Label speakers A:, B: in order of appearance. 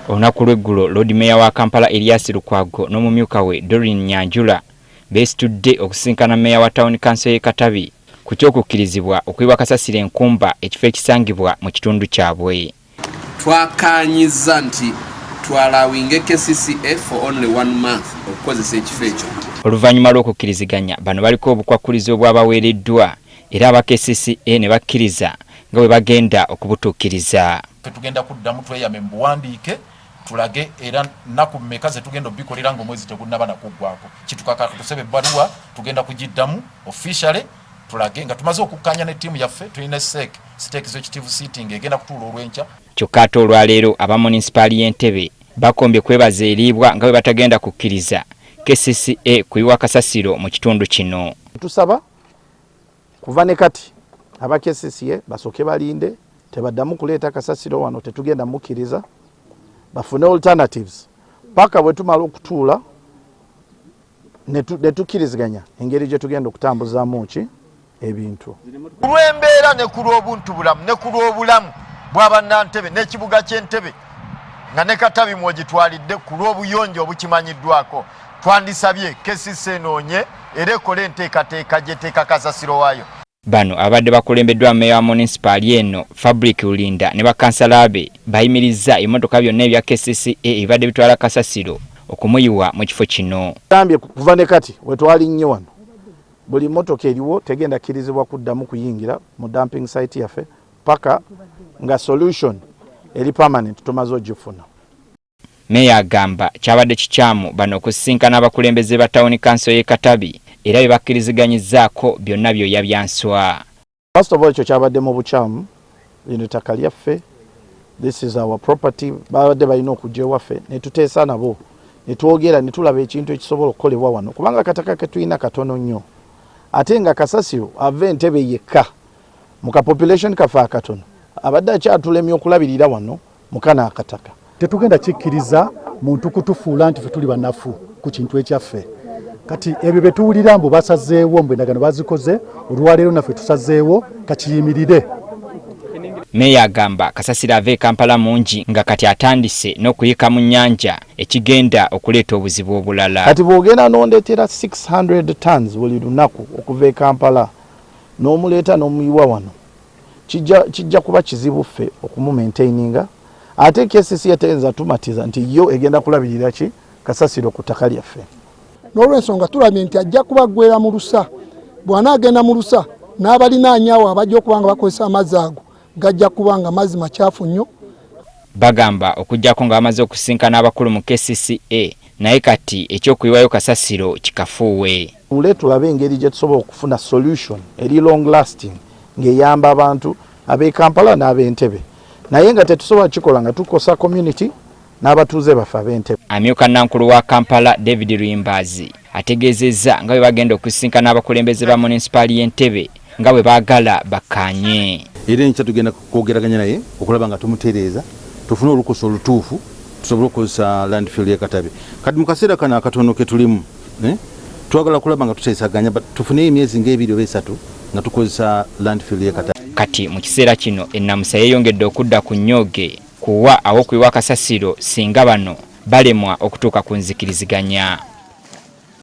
A: Olunaku lw'eggulo Lord Mayor wa Kampala Elias Lukwago n'omumyuka we Doreen Nyanjula beesitudde okusinkana Mayor wa Town Council y'e Katabi ku ky'okukkirizibwa okuyiwa kasasiro enkumba ekifo ekisangibwa mu kitundu kyabwe.
B: Twakaanyiza nti twalawinge KCCA for only 1 month okukozesa ekifo ekyo.
A: Oluvannyuma lw'okukkiriziganya bano baliko obukwakkulizo obwabaweereddwa era aba KCCA ne bakkiriza nga bwe bagenda okubutuukiriza.
C: Tugenda kuddamu tweyame mu buwandiike tulage era nnaku mmeka ze tugenda obikolera ng'omwezi tegunnaba nakuggwako. Kitukaka tusebe ebbaluwa tugenda kugiddamu officially tulage nga tumaze okukkanya ne ttiimu yaffe tulina state executive sitting egenda kutuula olw'enkya.
A: Kyokka ate olwaleero aba munisipaali y'Entebbe bakombye kwebaza eriibwa nga bwe batagenda kukkiriza KCCA kuyiwa kasasiro mu kitundu kino.
D: Tusaba kuva ne kati aba KCCA basooke balinde tebaddamu kuleeta kasasiro wano tetugenda mukkiriza bafune alternatives paka bwe tumala okutuula ne tukkiriziganya engeri gye tugenda okutambuzaamu ki ebintu
E: kulw'embeera ne ku lw'obuntu bulamu ne ku lw'obulamu bw'abannantebe n'ekibuga ky'Entebbe nga ne Katabi mw'ogitwalidde ku lw'obuyonjo obukimanyiddwako twandisabye KCCA enoonye era ekole enteekateeka gy'eteeka kasasiro waayo.
A: Bano abadde bakulembeddwa Meya wa munisipaali eno Fabric Ulinda ne bakansala be bayimiriza emmotoka byonna ebya KCCA ebadde bitwala kasasiro okumuyiwa mu kifo kino.
D: Tambye kuva ne kati wetwali nnyo wano buli mmotoka eriwo tegenda kkirizibwa kuddamu kuyingira mu dumping site yaffe paka nga solution eri permanent tumaze ogifuna.
A: Meya agamba kyabadde kikyamu bano okusinkana abakulembeze ba Town Council y'e Katabi era bye bakkiriziganyizaako byonna byo yabyanswa.
D: First of all ekyo kyabadde mu bukyamu lino ettaka lyaffe, this is our property, babadde balina okujja ewaffe ne tuteesa nabo ne twogera ne tulaba ekintu ekisobola okukolebwa wano kubanga kataka ke tulina katono nnyo ate nga kasasiro ava Entebbe yekka mu ka population kafe akatono abadde akyatulemye okulabirira wano mu kana akataka.
F: Tetugenda kikkiriza muntu kutufuula nti ffe tuli bannafu ku kintu ekyaffe. Kati ebyo bye tuwulira mbu basazeewo mbu endagaano bazikoze olwaleero naffe tusazeewo kakiyimirire.
A: Meya agamba kasasiro ava e Kampala mungi nga kati atandise n'okuyika mu nnyanja ekigenda okuleeta obuzibu obulala.
D: Kati bw'ogenda n'ondeetera 600 tons buli lunaku okuva e Kampala n'omuleeta n'omuyiwa wano kijja kuba kizibu ffe okumumaintaininga ate KCCA teyinza tumatiza nti yo egenda kulabirira ki kasasiro ku ttaka lyaffe.
G: N'olw'ensonga tulabye nti ajja kubaggwera mu lusa bw'anaagenda mu lusa n'abalinaanyaawo abajja okuba nga bakozesa amazzi ago gajja kuba nga mazzi makyafu nnyo.
A: Bagamba okujjako nga bamaze okusinkana abakulu mu KCCA naye kati ekyokuyiwayo kasasiro kikafuuwe.
D: Tule tulabe engeri gye tusobola okufuna solution eri long lasting ng'eyamba abantu ab'e Kampala n'ab'Entebbe naye nga tetusobola kikola nga tukosa community n'abatuuze baffe ab'Entebbe.
A: Amyuka Nankulu wa Kampala David Luyimbazi ategeezezza nga bwe bagenda okusinkana abakulembeze ba munisipaali y'Entebbe nga bwe baagala bakkaanye.
H: Era enkya tugenda kwogeraganya naye okulaba nga tumutereeza tufune olukusa olutuufu tusobole okukozesa landfill y'e Katabi. Kati mu kaseera kano akatono ke tulimu twagala kulaba nga tuteesaganya tufune emyezi ng'ebiri oba esatu nga tukozesa landfill y'e Katabi.
A: Kati mu kiseera kino ennamusa yeeyongedde okudda ku nnyoge kuwa aw'okuyiwa kasasiro singa bano balemwa okutuuka ku nzikiriziganya.